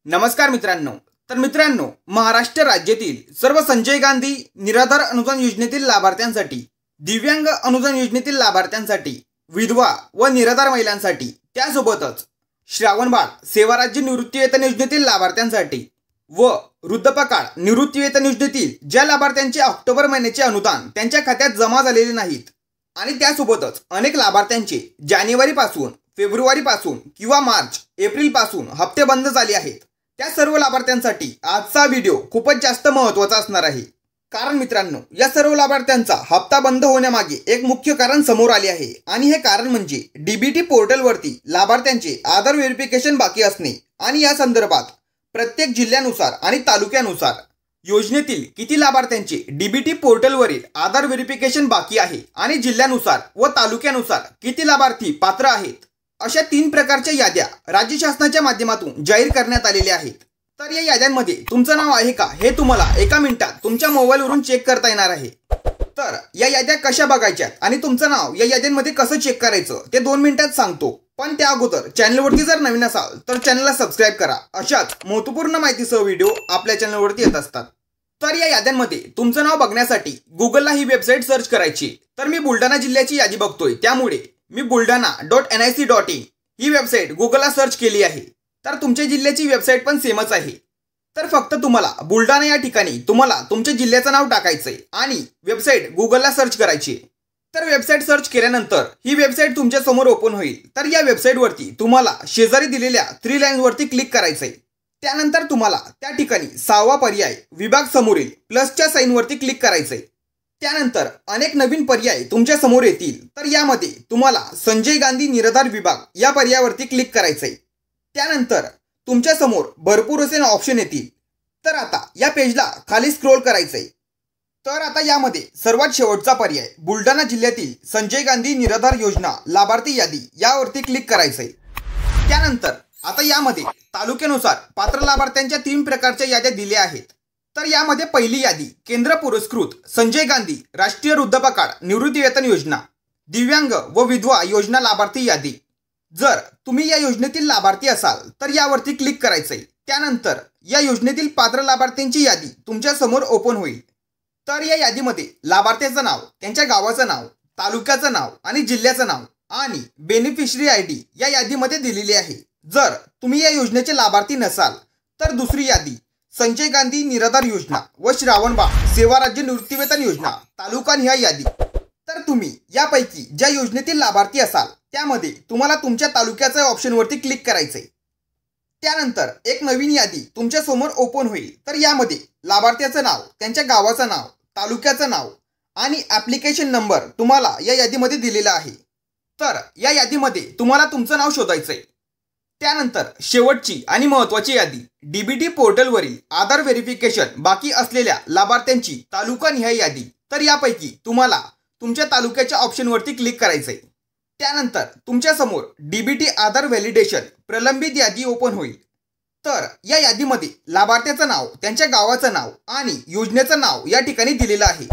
नमस्कार मित्रांनो, महाराष्ट्र राज्यातील सर्व संजय गांधी निराधार अनुदान योजनेतील लाभार्थ्यांसाठी, दिव्यांग अनुदान योजनेतील लाभार्थ्यांसाठी, विधवा व निराधार महिलांसाठी, त्यासोबतच श्रावणबाळ सेवा राज्य निवृत्तीवेतन योजनेतील लाभार्थ्यांसाठी व वृद्धपकाळ निवृत्तीवेतन योजनेतील ज्या लाभार्थ्यांचे ऑक्टोबर महिन्याचे अनुदान त्यांच्या खात्यात जमा झालेले नाहीत आणि त्यासोबतच अनेक लाभार्थ्यांचे जानेवारीपासून, फेब्रुवारीपासून किंवा मार्च, एप्रिलपासून हप्ते बंद झाले आहेत, त्या सर्व लाभार्थ्यांसाठी आजचा व्हिडिओ खूपच जास्त महत्त्वाचा असणार आहे। कारण मित्रांनो, या सर्व लाभार्थ्यांचा हप्ता बंद होण्यामागे एक मुख्य कारण समोर आले आहे आणि हे कारण म्हणजे डीबीटी पोर्टलवरती लाभार्थ्यांचे आधार व्हेरिफिकेशन बाकी असणे आणि या संदर्भात प्रत्येक जिल्ह्यानुसार आणि तालुक्यानुसार योजनेतील किती लाभार्थ्यांचे डीबीटी पोर्टलवरील आधार व्हेरिफिकेशन बाकी आहे आणि जिल्ह्यानुसार व तालुक्यानुसार किती लाभार्थी पात्र आहेत, अशा 3 प्रकारच्या याद्या राज्य शासनाच्या माध्यमातून जाहीर करण्यात आलेल्या आहेत। तर या याद्यांमध्ये तुमचं नाव आहे का हे तुम्हाला एका मिनिटात तुमच्या मोबाईलवरून चेक करता येणार आहे। तर या याद्या कशा बघायच्या आणि तुमचं नाव या याद्यांमध्ये कसं चेक करायचं ते 2 मिनिटात सांगतो। पण त्या अगोदर चॅनलवरती जर नवीन असाल तर चॅनलला सबस्क्राइब करा। अशाच महत्त्वपूर्ण माहितीसह व्हिडिओ आपल्या चॅनलवरती येत असतात। तर या याद्यांमध्ये तुमचं नाव बघण्यासाठी गुगलला ही वेबसाईट सर्च करायची। तर मी बुलढाणा जिल्ह्याची यादी बघतोय, त्यामुळे मी buldana.nic.in ही वेबसाईट गुगलला सर्च केली आहे। तर तुमच्या जिल्ह्याची वेबसाईट पण सेमच आहे। तर फक्त तुम्हाला बुलढाणा या ठिकाणी तुम्हाला तुमच्या जिल्ह्याचं नाव टाकायचंय आणि वेबसाईट गुगलला सर्च करायची। तर वेबसाईट सर्च केल्यानंतर ही वेबसाईट तुमच्या समोर ओपन होईल। तर या वेबसाईटवरती तुम्हाला शेजारी दिलेल्या 3 लाईन्सवरती क्लिक करायचंय। त्यानंतर तुम्हाला त्या ठिकाणी 6वा पर्याय विभाग समोरील प्लसच्या साईनवरती क्लिक करायचंय। त्यानंतर अनेक नवीन पर्याय तुमच्या समोर येतील। तर यामध्ये तुम्हाला संजय गांधी निराधार विभाग या पर्यायावरती क्लिक करायचंय। त्यानंतर तुमच्या समोर भरपूर असे ऑप्शन येतील। तर आता या पेजला खाली स्क्रोल करायचंय। तर आता यामध्ये सर्वात शेवटचा पर्याय बुलढाणा जिल्ह्यातील संजय गांधी निराधार योजना लाभार्थी यादी यावरती क्लिक करायचंय। त्यानंतर आता यामध्ये तालुक्यानुसार पात्र लाभार्थ्यांच्या 3 प्रकारच्या याद्या दिल्या आहेत। तर यामध्ये पहिली यादी केंद्र पुरस्कृत संजय गांधी राष्ट्रीय वृद्धपकाळ निवृत्तीवेतन योजना, दिव्यांग व विधवा योजना लाभार्थी यादी। जर तुम्ही या योजनेतील लाभार्थी असाल तर यावरती क्लिक करायचंय। त्यानंतर या योजनेतील पात्र लाभार्थ्यांची यादी तुमच्या समोर ओपन होईल। तर या यादीमध्ये लाभार्थ्याचं नाव, त्यांच्या गावाचं नाव, तालुक्याचं नाव आणि जिल्ह्याचं नाव आणि बेनिफिशरी आयडी या यादीमध्ये दिलेली आहे। जर तुम्ही या योजनेचे लाभार्थी नसाल तर दुसरी यादी संजय गांधी निराधार योजना व श्रावणबाळ सेवा राज्य निवृत्तीवेतन योजना तालुकानिहाय यादी। तर तुम्ही यापैकी ज्या योजनेतील लाभार्थी असाल त्यामध्ये तुम्हाला तुमच्या तालुक्याच्या ऑप्शनवरती क्लिक करायचंय। त्यानंतर एक नवीन यादी तुमच्या समोर ओपन होईल। तर यामध्ये लाभार्थ्याचं नाव, त्यांच्या गावाचं नाव, तालुक्याचं नाव आणि ॲप्लिकेशन नंबर तुम्हाला या यादीमध्ये दिलेला आहे। तर या यादीमध्ये तुम्हाला तुमचं नाव शोधायचंय। त्यानंतर शेवटची आणि महत्त्वाची यादी डीबीटी पोर्टलवरील आधार व्हेरिफिकेशन बाकी असलेल्या लाभार्थ्यांची तालुकानिहाय यादी। तर यापैकी तुम्हाला तुमच्या तालुक्याच्या ऑप्शनवरती क्लिक करायचंय। त्यानंतर तुमच्या समोर डीबीटी आधार व्हॅलिडेशन प्रलंबित यादी ओपन होईल। तर या यादीमध्ये लाभार्थ्याचं नाव, त्यांच्या गावाचं नाव आणि योजनेचं नाव या ठिकाणी दिलेलं आहे।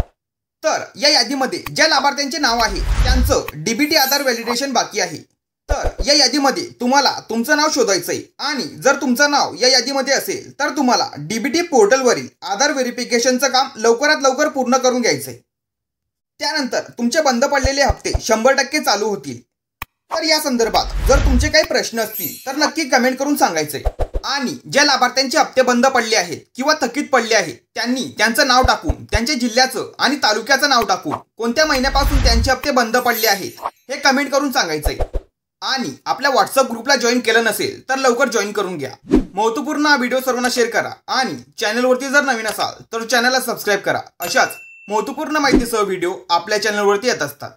तर या यादीमध्ये ज्या लाभार्थ्यांचे नाव आहे त्यांचं डीबीटी आधार व्हॅलिडेशन बाकी आहे। तर या यादीमध्ये तुम्हाला तुमचं नाव शोधायचंय आणि जर तुमचं नाव या यादीमध्ये असेल तर तुम्हाला डीबीटी पोर्टलवरील आधार व्हेरिफिकेशनचं काम लवकरात लवकर पूर्ण करून घ्यायचंय। त्यानंतर तुमचे बंद पडलेले हप्ते 100% चालू होतील। तर या संदर्भात जर तुमचे काही प्रश्न असतील तर नक्की कमेंट करून सांगायचंय। आणि ज्या लाभार्थ्यांचे हप्ते बंद पडले आहेत किंवा थकीत पडले आहेत त्यांनी त्यांचं नाव टाकून, त्यांच्या जिल्ह्याचं आणि तालुक्याचं नाव टाकून कोणत्या महिन्यापासून त्यांचे हप्ते बंद पडले आहेत हे कमेंट करून सांगायचंय। आणि आपल्या व्हॉट्सअप ग्रुपला जॉईन केलं नसेल तर लवकर जॉईन करून घ्या। महत्त्वपूर्ण हा व्हिडिओ सर्वांना शेअर करा आणि चॅनलवरती जर नवीन असाल तर चॅनलला सबस्क्राइब करा। अशाच महत्त्वपूर्ण माहितीसह व्हिडिओ आपल्या चॅनलवरती येत असतात।